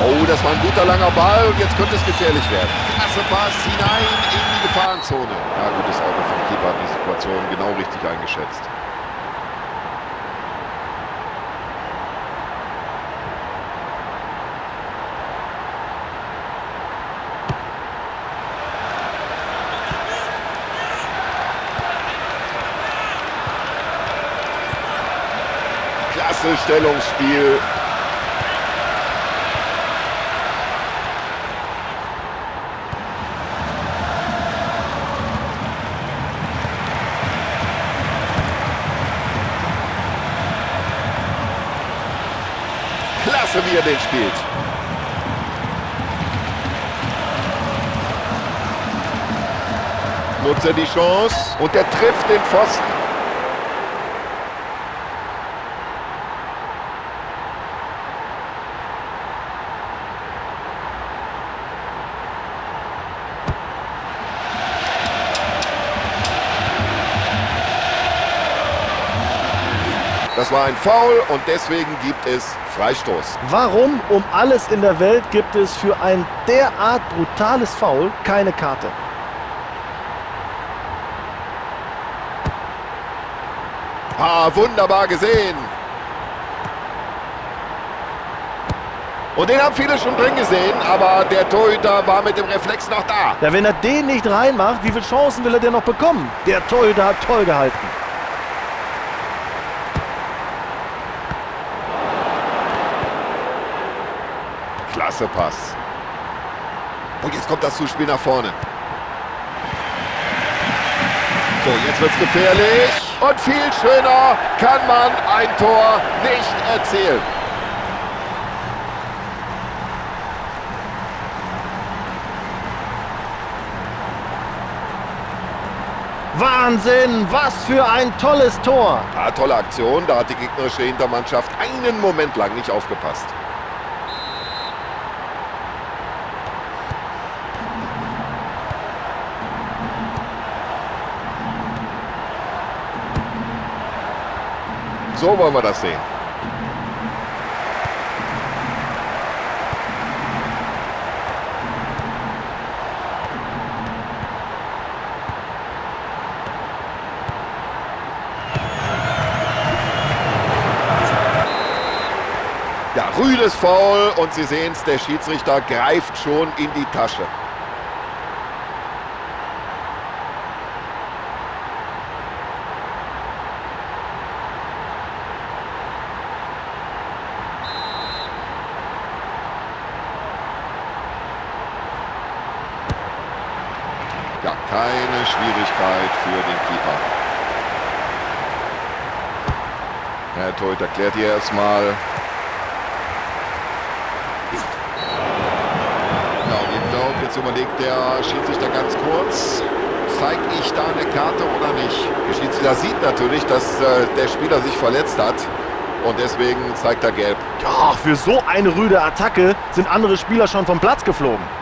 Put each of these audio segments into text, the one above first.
Oh, das war ein guter langer Ball und jetzt könnte es gefährlich werden. Klasse Pass hinein in die Gefahrenzone. Ja, gutes Auge vom Keeper hat die Situation genau richtig eingeschätzt. Klasse Stellungsspiel. Klasse, wie er den spielt. Nutzt er die Chance und er trifft den Pfosten. Das war ein Foul und deswegen gibt es Freistoß. Warum um alles in der Welt gibt es für ein derart brutales Foul keine Karte? Ah, wunderbar gesehen. Und den haben viele schon drin gesehen, aber der Torhüter war mit dem Reflex noch da. Ja, wenn er den nicht reinmacht, wie viele Chancen will er denn noch bekommen? Der Torhüter hat toll gehalten. Klasse Pass. Und jetzt kommt das Zuspiel nach vorne. So, jetzt wird es gefährlich. Und viel schöner kann man ein Tor nicht erzielen. Wahnsinn, was für ein tolles Tor. Ja, tolle Aktion, da hat die gegnerische Hintermannschaft einen Moment lang nicht aufgepasst. So wollen wir das sehen. Ja, rüdes Foul und Sie sehen es, der Schiedsrichter greift schon in die Tasche. Ja, keine Schwierigkeit für den Keeper. Der Torhüter klärt hier erstmal. Ja, und ich glaube, jetzt überlegt der Schiedsrichter ganz kurz, zeige ich da eine Karte oder nicht? Der Schiedsrichter sieht natürlich, dass der Spieler sich verletzt hat und deswegen zeigt er gelb. Ja, für so eine rüde Attacke sind andere Spieler schon vom Platz geflogen.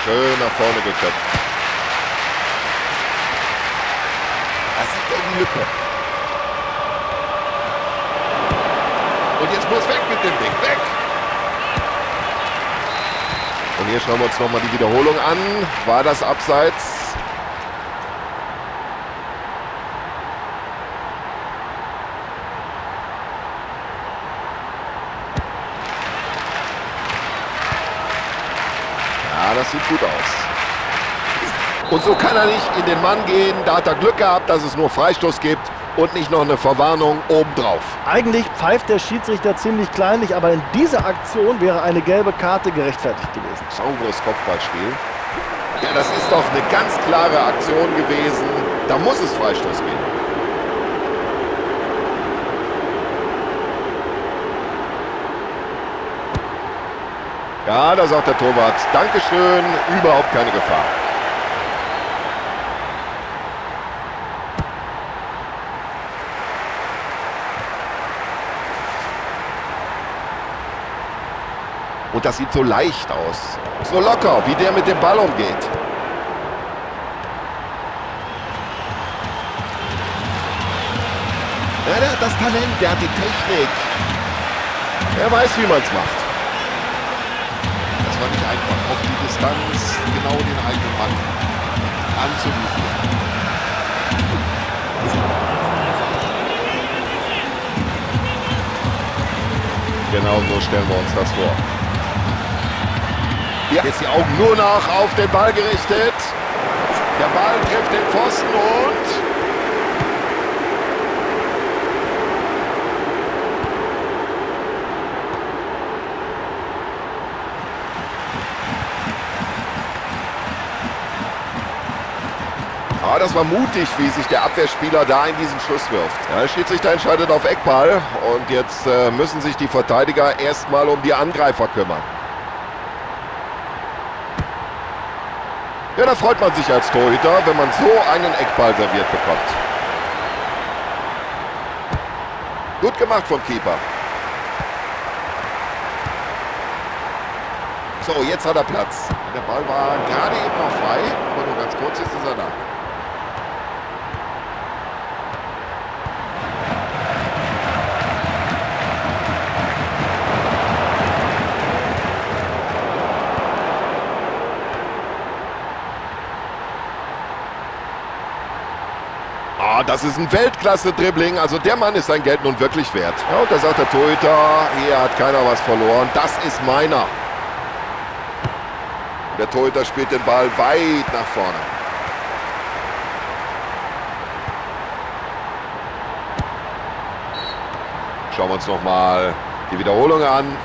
Schön nach vorne geköpft. Das ist in die Lücke. Und jetzt muss weg mit dem Ding. Weg! Und hier schauen wir uns nochmal die Wiederholung an. War das abseits? Ja, das sieht gut aus. Und so kann er nicht in den Mann gehen. Da hat er Glück gehabt, dass es nur Freistoß gibt und nicht noch eine Verwarnung obendrauf. Eigentlich pfeift der Schiedsrichter ziemlich kleinlich, aber in dieser Aktion wäre eine gelbe Karte gerechtfertigt gewesen. Sauberes Kopfballspiel. Ja, das ist doch eine ganz klare Aktion gewesen. Da muss es Freistoß geben. Ja, da sagt der Torwart, Dankeschön, überhaupt keine Gefahr. Und das sieht so leicht aus. So locker, wie der mit dem Ball umgeht. Ja, der hat das Talent, der hat die Technik. Er weiß, wie man es macht. Das war nicht einfach, auf die Distanz genau den eigenen Mann anzuvisieren. Genau so stellen wir uns das vor. Ja. Jetzt die Augen nur noch auf den Ball gerichtet. Der Ball trifft den Pfosten und... Ah, das war mutig, wie sich der Abwehrspieler da in diesen Schuss wirft. Ja, der Schiedsrichter entscheidet auf Eckball und jetzt müssen sich die Verteidiger erstmal um die Angreifer kümmern. Ja, da freut man sich als Torhüter, wenn man so einen Eckball serviert bekommt. Gut gemacht vom Keeper. So, jetzt hat er Platz. Der Ball war gerade eben noch frei, aber nur ganz kurz, jetzt ist er da. Ah, das ist ein Weltklasse-Dribbling. Also der Mann ist sein Geld nun wirklich wert. Ja, und da sagt der Torhüter, hier hat keiner was verloren. Das ist meiner. Der Torhüter spielt den Ball weit nach vorne. Schauen wir uns nochmal die Wiederholung an.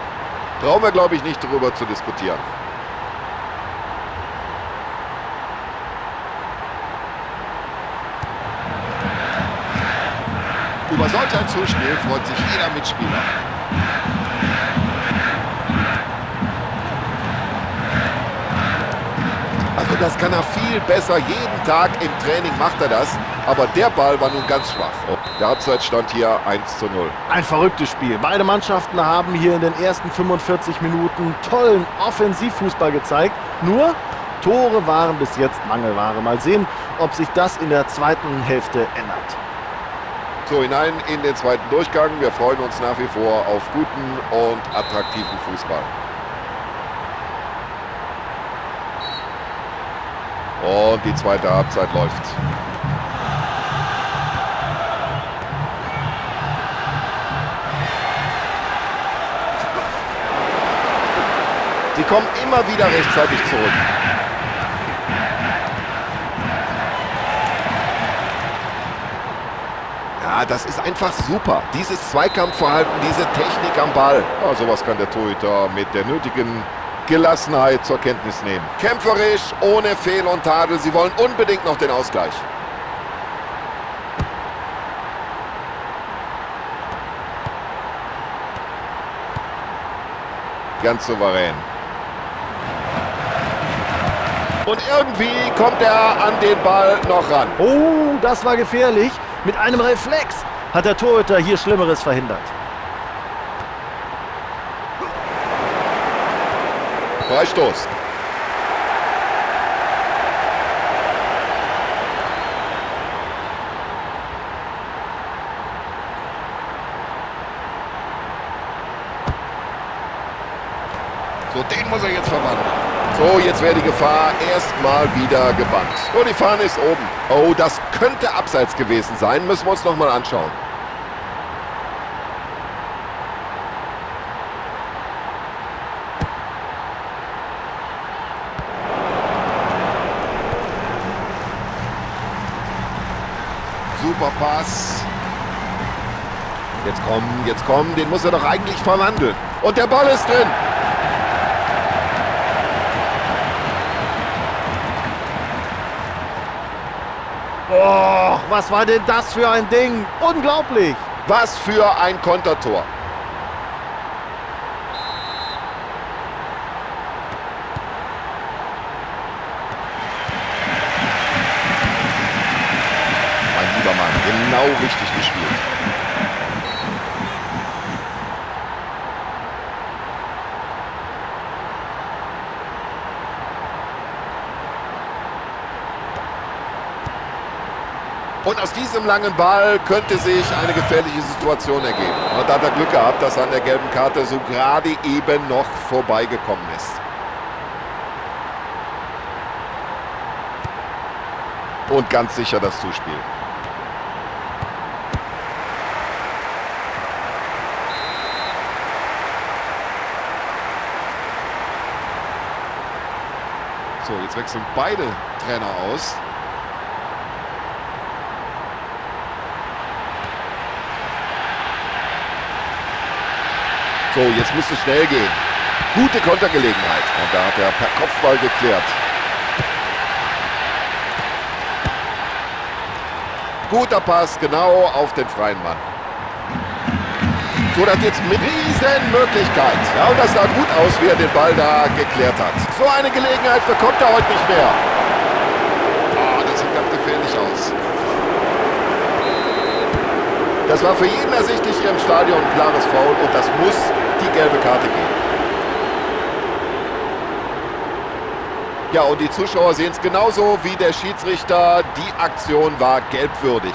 Brauchen wir, glaube ich, nicht darüber zu diskutieren. Über solch ein Zuspiel freut sich jeder Mitspieler. Also das kann er viel besser. Jeden Tag im Training macht er das. Aber der Ball war nun ganz schwach. Der Halbzeitstand hier 1:0. Ein verrücktes Spiel. Beide Mannschaften haben hier in den ersten 45 Minuten tollen Offensivfußball gezeigt. Nur Tore waren bis jetzt Mangelware. Mal sehen, ob sich das in der zweiten Hälfte ändert. So, hinein in den zweiten Durchgang. Wir freuen uns nach wie vor auf guten und attraktiven Fußball. Und die zweite Halbzeit läuft. Sie kommen immer wieder rechtzeitig zurück. Ja, das ist einfach super. Dieses Zweikampfverhalten, diese Technik am Ball. Ja, sowas kann der Torhüter mit der nötigen Gelassenheit zur Kenntnis nehmen. Kämpferisch, ohne Fehl und Tadel. Sie wollen unbedingt noch den Ausgleich. Ganz souverän. Und irgendwie kommt er an den Ball noch ran. Oh, das war gefährlich. Mit einem Reflex hat der Torhüter hier Schlimmeres verhindert. Freistoß. So, den muss er jetzt verwandeln. So, jetzt wäre die Gefahr erstmal wieder gebannt. So, die Fahne ist oben. Oh, das könnte abseits gewesen sein. Müssen wir uns nochmal anschauen. Super Pass. Jetzt komm. Den muss er doch eigentlich verwandeln. Und der Ball ist drin. Oh, was war denn das für ein Ding? Unglaublich! Was für ein Kontertor. Mein lieber Mann, genau richtig gespielt. Und aus diesem langen Ball könnte sich eine gefährliche Situation ergeben. Und da hat er Glück gehabt, dass er an der gelben Karte so gerade eben noch vorbeigekommen ist. Und ganz sicher das Zuspiel. So, jetzt wechseln beide Trainer aus. So, jetzt müsste es schnell gehen. Gute Kontergelegenheit. Und da hat er per Kopfball geklärt. Guter Pass, genau auf den freien Mann. So, das jetzt mit Riesenmöglichkeit. Ja, und das sah gut aus, wie er den Ball da geklärt hat. So eine Gelegenheit bekommt er heute nicht mehr. Oh, das sieht ganz gefährlich aus. Das war für jeden ersichtlich hier im Stadion ein klares Foul und das muss die gelbe Karte geben. Ja, und die Zuschauer sehen es genauso wie der Schiedsrichter. Die Aktion war gelbwürdig.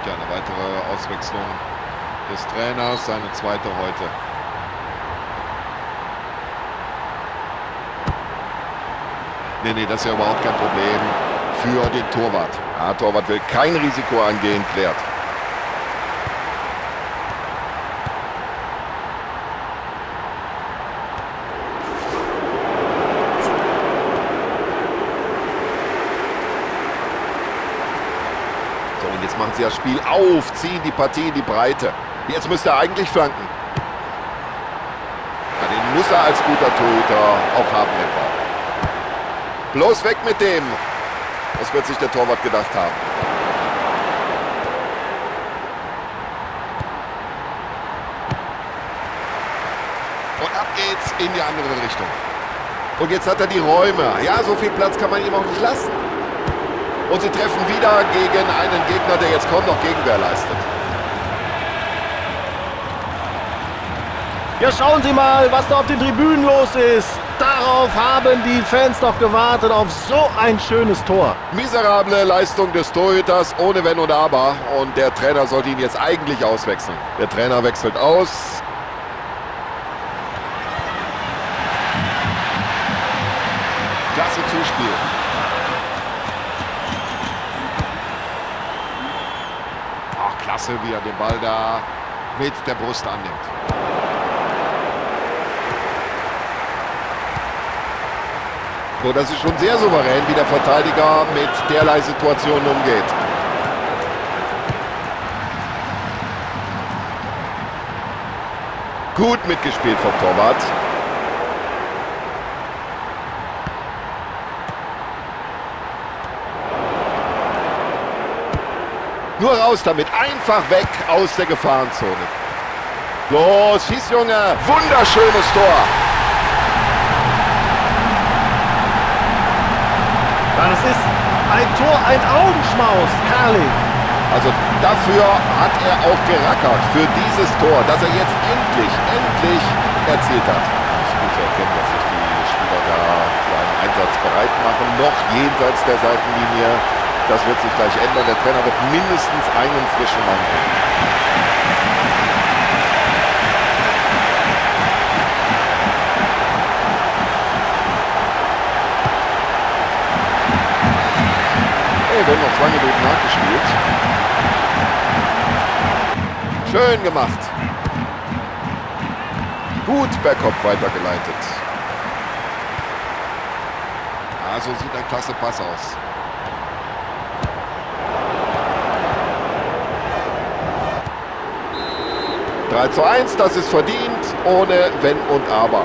Ja, eine weitere Auswechslung des Trainers, seine zweite heute. Nee, das ist ja überhaupt kein Problem für den Torwart. Ja, Torwart will kein Risiko angehen, klärt. So, und jetzt machen sie das Spiel auf, ziehen die Partie in die Breite. Jetzt müsste er eigentlich flanken. Ja, den muss er als guter Torhüter auch haben, den Ball. Bloß weg mit dem. Das wird sich der Torwart gedacht haben. Und ab geht's in die andere Richtung. Und jetzt hat er die Räume. Ja, so viel Platz kann man ihm auch nicht lassen. Und sie treffen wieder gegen einen Gegner, der jetzt kaum noch Gegenwehr leistet. Ja, schauen Sie mal, was da auf den Tribünen los ist. Darauf haben die Fans doch gewartet, auf so ein schönes Tor. Miserable Leistung des Torhüters, ohne Wenn und Aber. Und der Trainer sollte ihn jetzt eigentlich auswechseln. Der Trainer wechselt aus. Klasse Zuspiel. Ach, klasse, wie er den Ball da mit der Brust annimmt. So, das ist schon sehr souverän, wie der Verteidiger mit derlei Situationen umgeht. Gut mitgespielt vom Torwart. Nur raus damit, einfach weg aus der Gefahrenzone. Los, schieß, Junge, wunderschönes Tor. Ja, das ist ein Tor, ein Augenschmaus, herrlich. Also dafür hat er auch gerackert, für dieses Tor, das er jetzt endlich erzielt hat. Es ist gut zu erkennen, dass sich die Spieler da für einen Einsatz bereit machen, noch jenseits der Seitenlinie. Das wird sich gleich ändern. Der Trainer wird mindestens einen frischen Mann bringen. Werden noch 2 Minuten nachgespielt. Schön gemacht. Gut per Kopf weitergeleitet. Ja, so sieht ein klasse Pass aus. (3:1), das ist verdient, ohne Wenn und Aber.